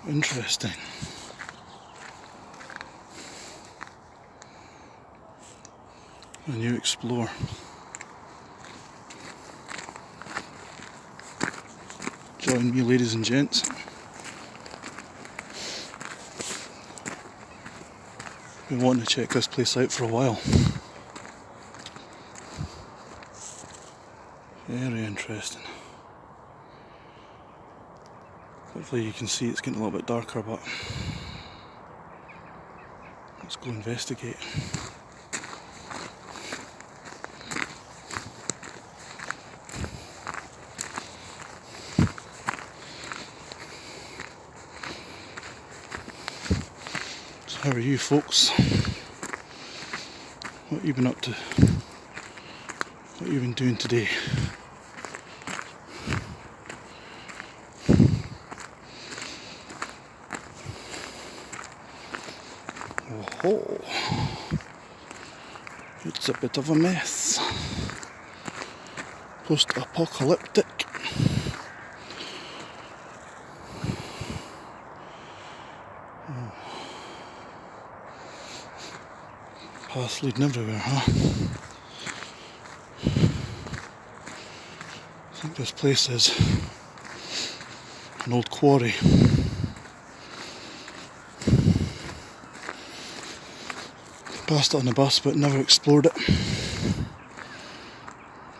Interesting. A new explore. Join me, ladies and gents. Been wanting to check this place out for a while. Very interesting. Hopefully you can see it's getting a little bit darker, but let's go investigate. So how are you folks? What have you been up to? What have you been doing today? Oh, it's a bit of a mess. Post-apocalyptic. Paths leading everywhere, huh? I think this place is an old quarry. Passed it on the bus but never explored it.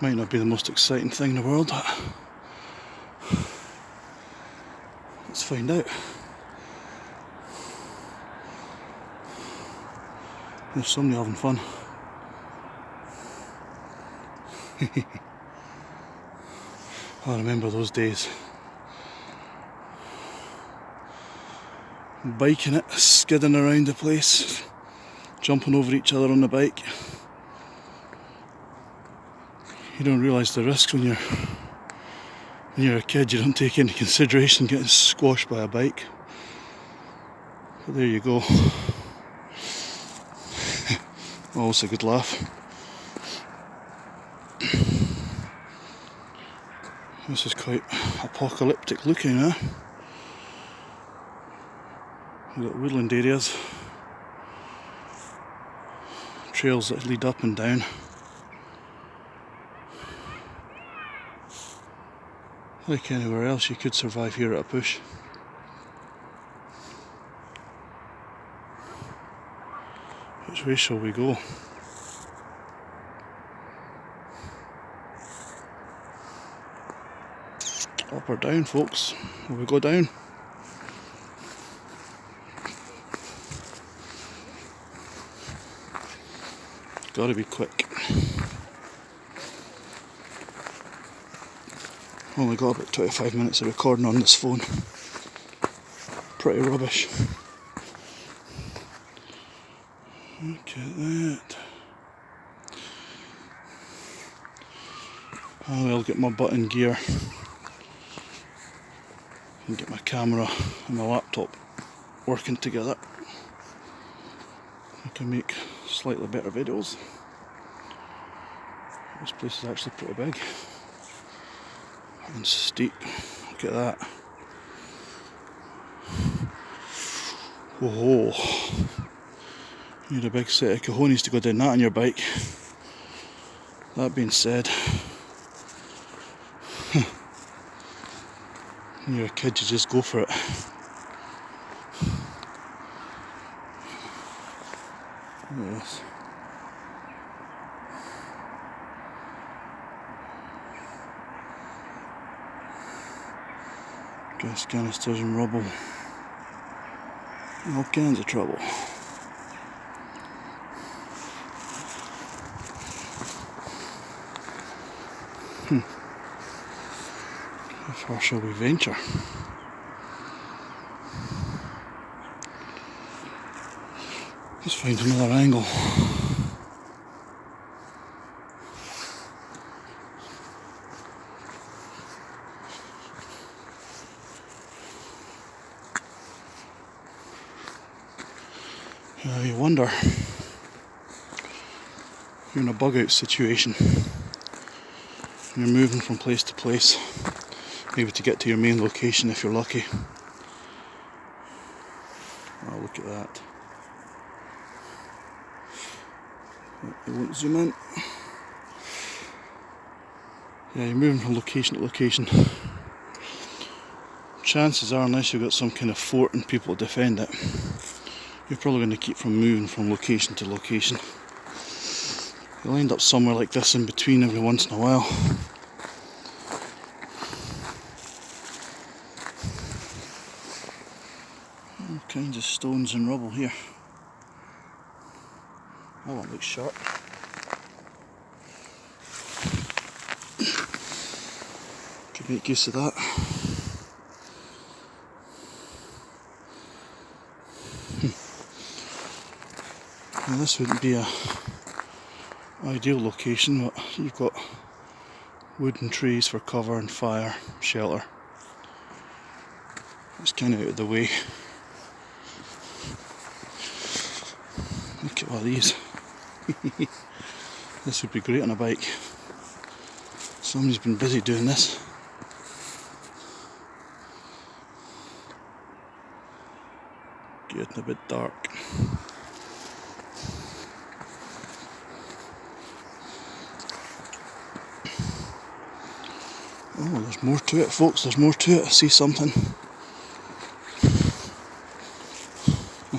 Might not be the most exciting thing in the world, but let's find out. There's somebody having fun. I remember those days. Biking it, skidding around the place, jumping over each other on the bike. You don't realise the risks when you're a kid. You don't take into consideration getting squashed by a bike. But there you go. Always a good laugh. This is quite apocalyptic looking, huh? We've got woodland areas, trails that lead up and down. Like anywhere else, you could survive here at a push. Which way shall we go? Up or down, folks? Will we go down? Gotta be quick. Only got about 25 minutes of recording on this phone. Pretty rubbish. Look at that. I'll get my butt in gear and get my camera and my laptop working together. I can make slightly better videos. This place is actually pretty big and steep. Look at that. Whoa. You need a big set of cojones to go down that on your bike. That being said, when you're a kid, you just go for it. Yes. Gas canisters and rubble. All kinds of trouble. How far shall we venture? Let's find another angle. You wonder, you're in a bug out situation. You're moving from place to place, maybe to get to your main location if you're lucky. Oh, look at that. It won't zoom in. Yeah, you're moving from location to location. Chances are, unless you've got some kind of fort and people to defend it, you're probably going to keep from moving from location to location. You'll end up somewhere like this in between every once in a while. All kinds of stones and rubble here. That one looks sharp. Could make use of that. Now this wouldn't be a ideal location, but you've got wooden trees for cover and fire, shelter. It's kind of out of the way. Look at all these. This would be great on a bike. Somebody's been busy doing this. Getting a bit dark. Oh, there's more to it, folks. There's more to it. I see something. I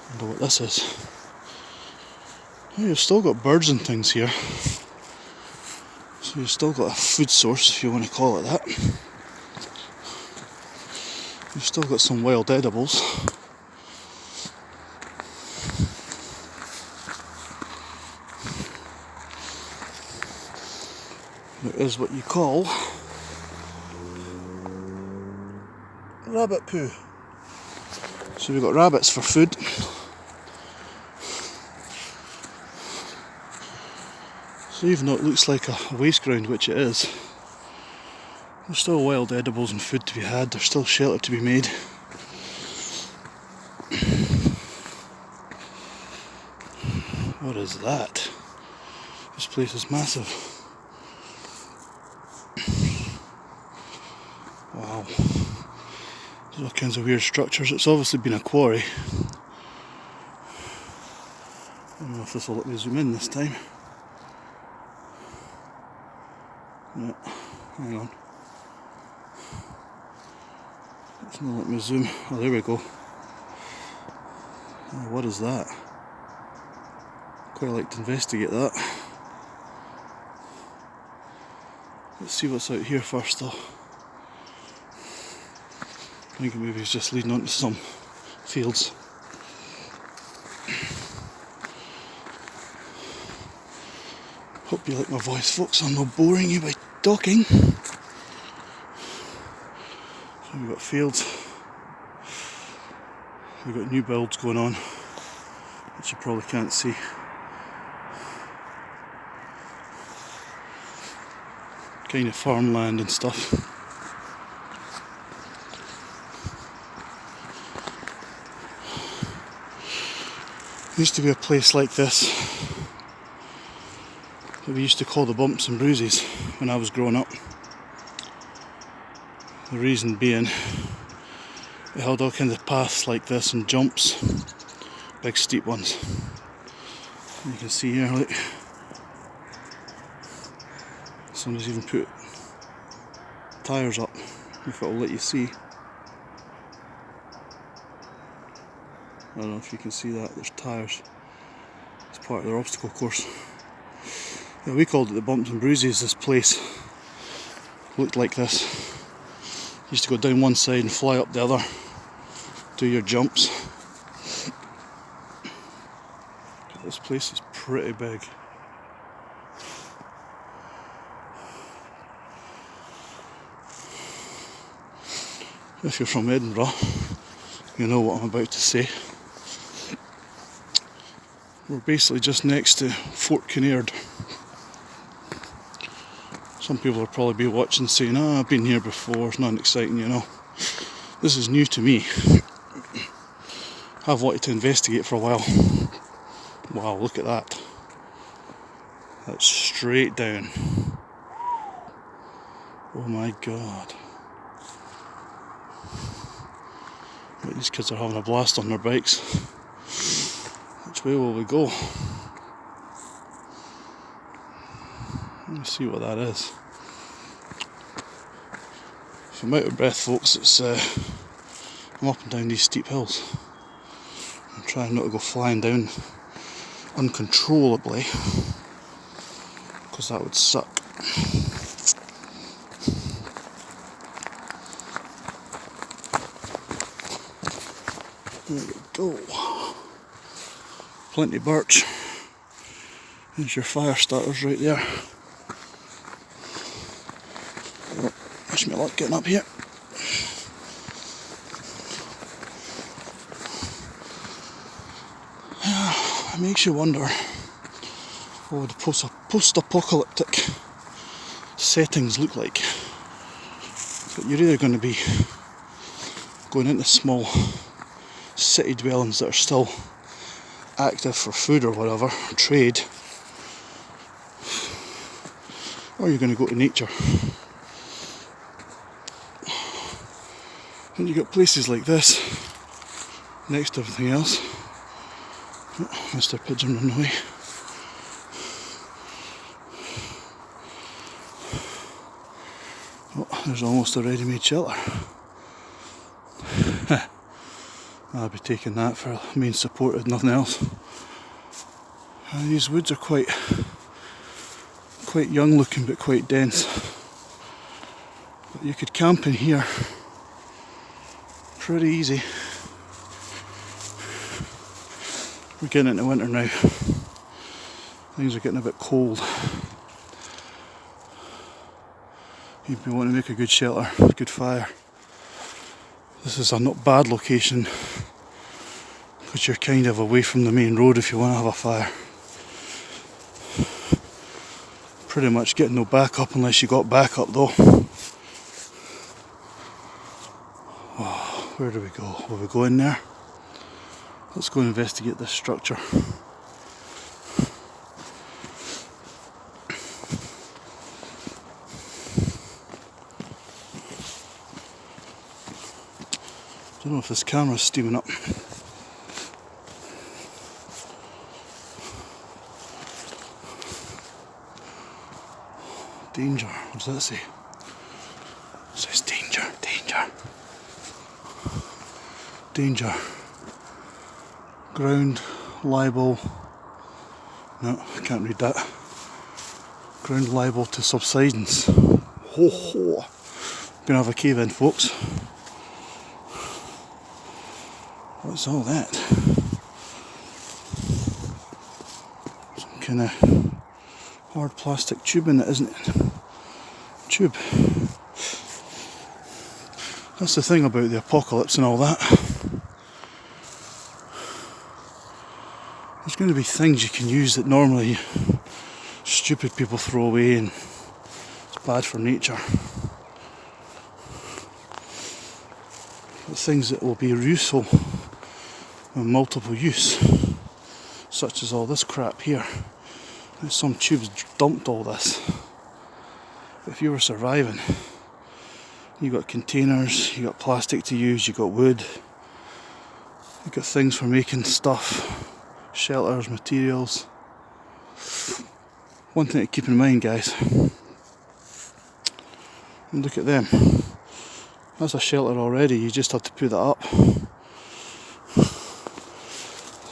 wonder what this is. Oh, you've still got birds and things here. So you've still got a food source, if you want to call it that. You've still got some wild edibles. There is what you call rabbit poo. So we've got rabbits for food. So even though it looks like a waste ground, which it is, there's still wild edibles and food to be had. There's still shelter to be made. What is that? This place is massive. Wow. There's all kinds of weird structures. It's obviously been a quarry. I don't know if this will let me zoom in this time. No, hang on. It's not letting me zoom. Oh, there we go. Oh, what is that? Quite like to investigate that. Let's see what's out here first though. I think maybe it's just leading onto some fields. Hope you like my voice, folks. I'm not boring you by talking. So we've got fields. We've got new builds going on, which you probably can't see. Kind of farmland and stuff. There used to be a place like this that we used to call the Bumps and Bruises when I was growing up. The reason being, it held all kinds of paths like this and jumps, big steep ones. And you can see here, look, somebody's even put tyres up, if it'll let you see. I don't know if you can see that, there's tyres. It's part of their obstacle course. Yeah, we called it the Bumps and Bruises. This place looked like this. You used to go down one side and fly up the other, do your jumps. This place is pretty big. If you're from Edinburgh, you know what I'm about to say. We're basically just next to Fort Kinnaird. Some people will probably be watching saying, "Ah, I've been here before, it's not exciting, you know." This is new to me. I've wanted to investigate for a while. Wow, look at that. That's straight down. Oh my god. But these kids are having a blast on their bikes. Which way will we go? Let's see what that is. If I'm out of breath, folks, it's I'm up and down these steep hills. I'm trying not to go flying down uncontrollably, because that would suck. There we go. Plenty of birch. There's your fire starters right there. Wish me luck getting up here. It makes you wonder what the post-apocalyptic settings look like. But you're either going to be going into small city dwellings that are still active for food or whatever, or trade, or you're going to go to nature. And you got places like this next to everything else. Oh, Mr. Pigeon run away. Oh, there's almost a ready-made shelter. I'll be taking that for main support if nothing else. These woods are quite young looking but quite dense. But you could camp in here pretty easy. We're getting into winter now. Things are getting a bit cold. You'd be wanting to make a good shelter, a good fire. This is a not bad location because you're kind of away from the main road if you want to have a fire. Pretty much getting no backup unless you got backup though. Oh, where do we go? Will we go in there? Let's go investigate this structure. Don't know if this camera's steaming up. Danger. What does that say? It says danger, danger. Danger. Ground liable. No, I can't read that. Ground liable to subsidence. Ho ho. Gonna have a cave in, folks. What's all that? Some kind of hard plastic tube in it, isn't it? Tube. That's the thing about the apocalypse and all that. There's going to be things you can use that normally stupid people throw away and it's bad for nature. But things that will be useful and multiple use, such as all this crap here. Some tubes dumped all this. But if you were surviving, you got containers, you got plastic to use, you got wood, you got things for making stuff, shelters, materials. One thing to keep in mind, guys, and look at them. That's a shelter already, you just have to put that up.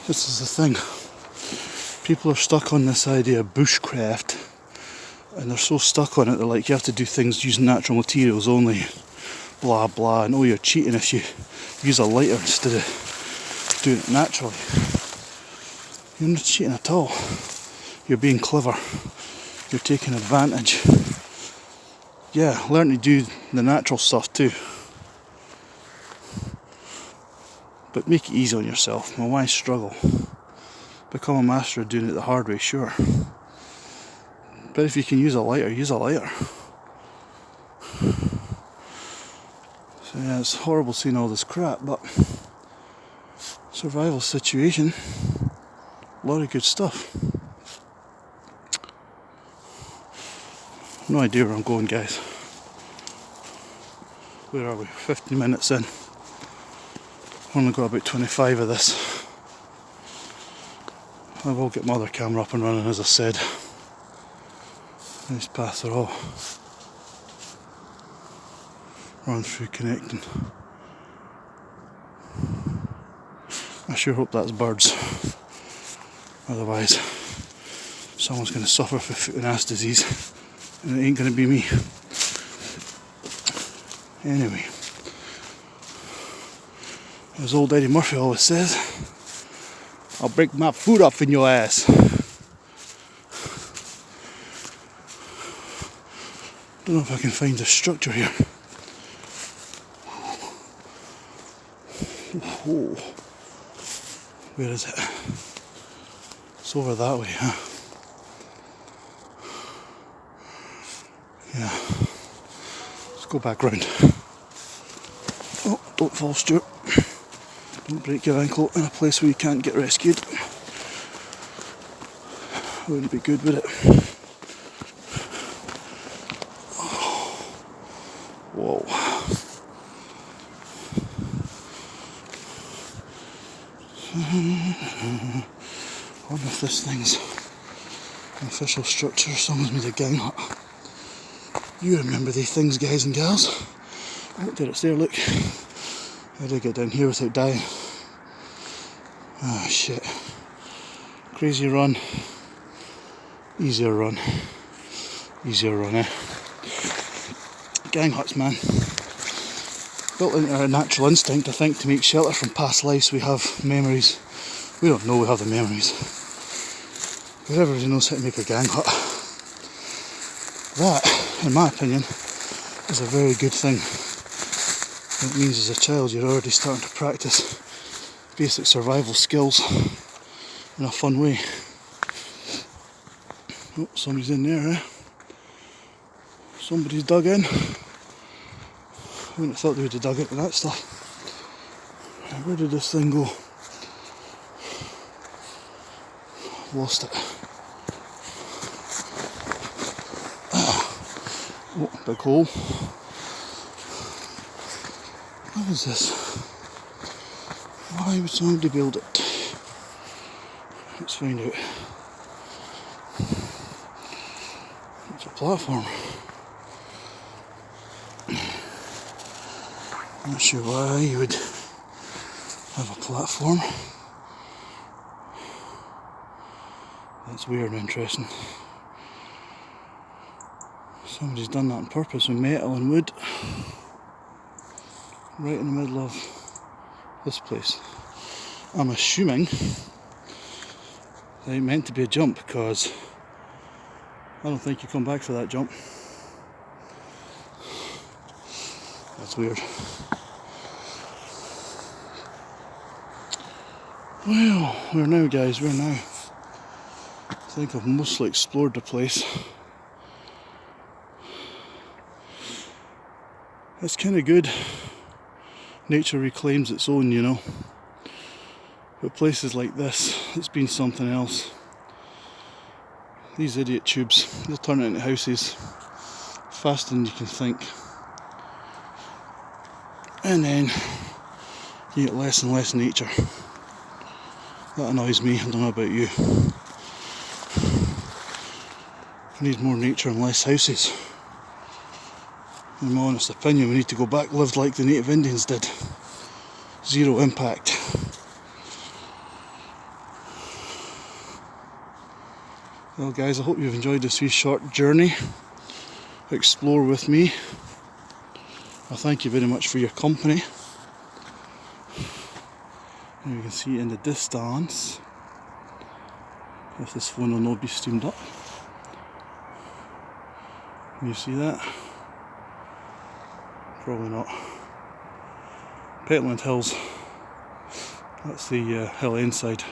This is the thing. People are stuck on this idea of bushcraft, and they're so stuck on it, they're like, you have to do things using natural materials only, blah blah, and oh, you're cheating if you use a lighter instead of doing it naturally. You're not cheating at all. You're being clever. You're taking advantage. Yeah, learn to do the natural stuff too. But make it easy on yourself. Well, why struggle? Become a master of doing it the hard way, sure. But if you can use a lighter, use a lighter. So yeah, it's horrible seeing all this crap, but survival situation, a lot of good stuff. No idea where I'm going, guys. Where are we? 15 minutes in. Only got about 25 of this. I will get my other camera up and running, as I said. These paths are all run through connecting. I sure hope that's birds. Otherwise, someone's going to suffer from foot and ass disease, and it ain't going to be me. Anyway, as old Eddie Murphy always says, I'll break my foot up in your ass. Don't know if I can find the structure here. Oh, where is it? It's over that way, huh? Yeah. Let's go back round. Oh, don't fall, Stuart. Don't break your ankle in a place where you can't get rescued. Wouldn't be good, would it? Whoa. I wonder if this thing's an official structure or someone's made a gang hut. You remember these things, guys and gals. Oh, there it's there, look. How did I get down here without dying? Ah, shit. Crazy run. Easier run. Easier run, eh? Gang huts, man. Built into our natural instinct, I think, to make shelter from past lives. We have memories. We don't know we have the memories. But everybody knows how to make a gang hut. That, in my opinion, is a very good thing. It means as a child you're already starting to practice basic survival skills in a fun way. Oh, somebody's in there, eh? Somebody's dug in. I wouldn't have thought they would have dug into that stuff. Where did this thing go? Lost it. Oh, big hole. What is this? Why would somebody build it? Let's find out. It's a platform. Not sure why you would have a platform. That's weird and interesting. Somebody's done that on purpose with metal and wood. Right in the middle of this place. I'm assuming that it meant to be a jump, because I don't think you come back for that jump. That's weird. Well, we're now, guys, I think I've mostly explored the place. It's kind of good. Nature reclaims its own, you know. But places like this, it's been something else. These idiot tubes, they'll turn it into houses faster than you can think. And then you get less and less nature. That annoys me, I don't know about you. We need more nature and less houses. In my honest opinion, we need to go back, live like the native Indians did. Zero impact. Well guys, I hope you've enjoyed this wee short journey. Explore with me. I thank you very much for your company. And you can see in the distance, if this phone will not be steamed up. Can you see that? Probably not. Petland Hills. That's the hill inside.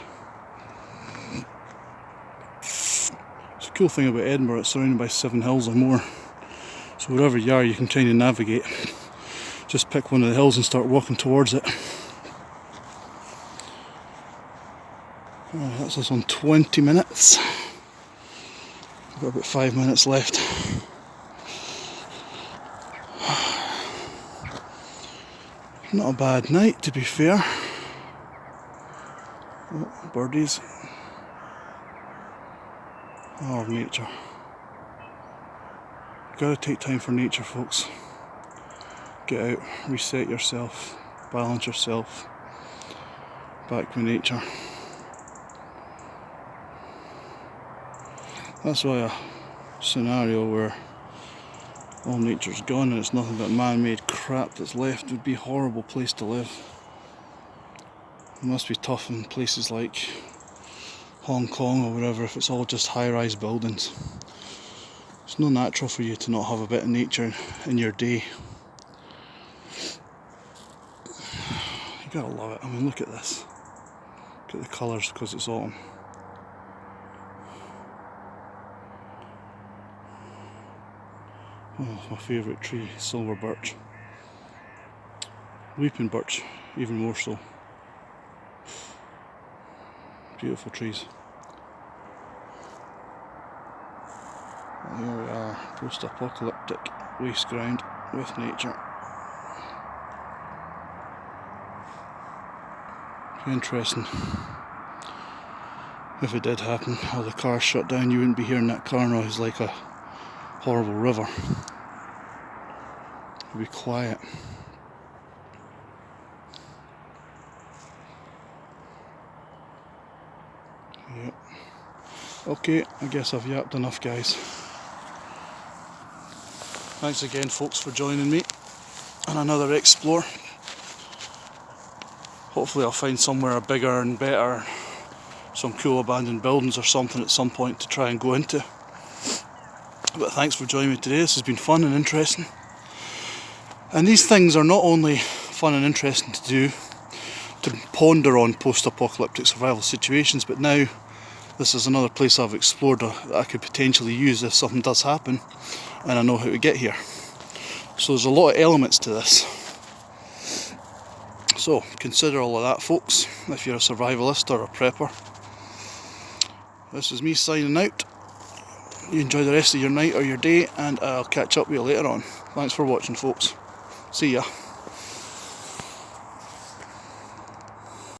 It's a cool thing about Edinburgh, it's surrounded by 7 hills or more. So wherever you are, you can kind of navigate. Just pick one of the hills and start walking towards it. That's us on 20 minutes. We've got about 5 minutes left. Not a bad night, to be fair. birdies. I love nature. You gotta take time for nature, folks. Get out, reset yourself, balance yourself, back with nature. That's why a scenario where all nature's gone and it's nothing but man-made crap that's left would be a horrible place to live. It must be tough in places like Hong Kong or wherever if it's all just high-rise buildings. It's not natural for you to not have a bit of nature in your day. You gotta love it. I mean, look at this. Look at the colours because it's autumn. Oh, my favourite tree, silver birch. Weeping birch, even more so. Beautiful trees. And here we are, post-apocalyptic waste ground with nature. Interesting. If it did happen, all the cars shut down, you wouldn't be hearing that car noise like a horrible river. It'd be quiet. Yep. Okay, I guess I've yapped enough, guys. Thanks again, folks, for joining me on another explore. Hopefully I'll find somewhere bigger and better, some cool abandoned buildings or something at some point to try and go into. But thanks for joining me today. This has been fun and interesting. And these things are not only fun and interesting to do, to ponder on post-apocalyptic survival situations, but now this is another place I've explored that I could potentially use if something does happen and I know how to get here. So there's a lot of elements to this. So consider all of that, folks, if you're a survivalist or a prepper. This is me signing out. You enjoy the rest of your night or your day, and I'll catch up with you later on. Thanks for watching, folks. See ya.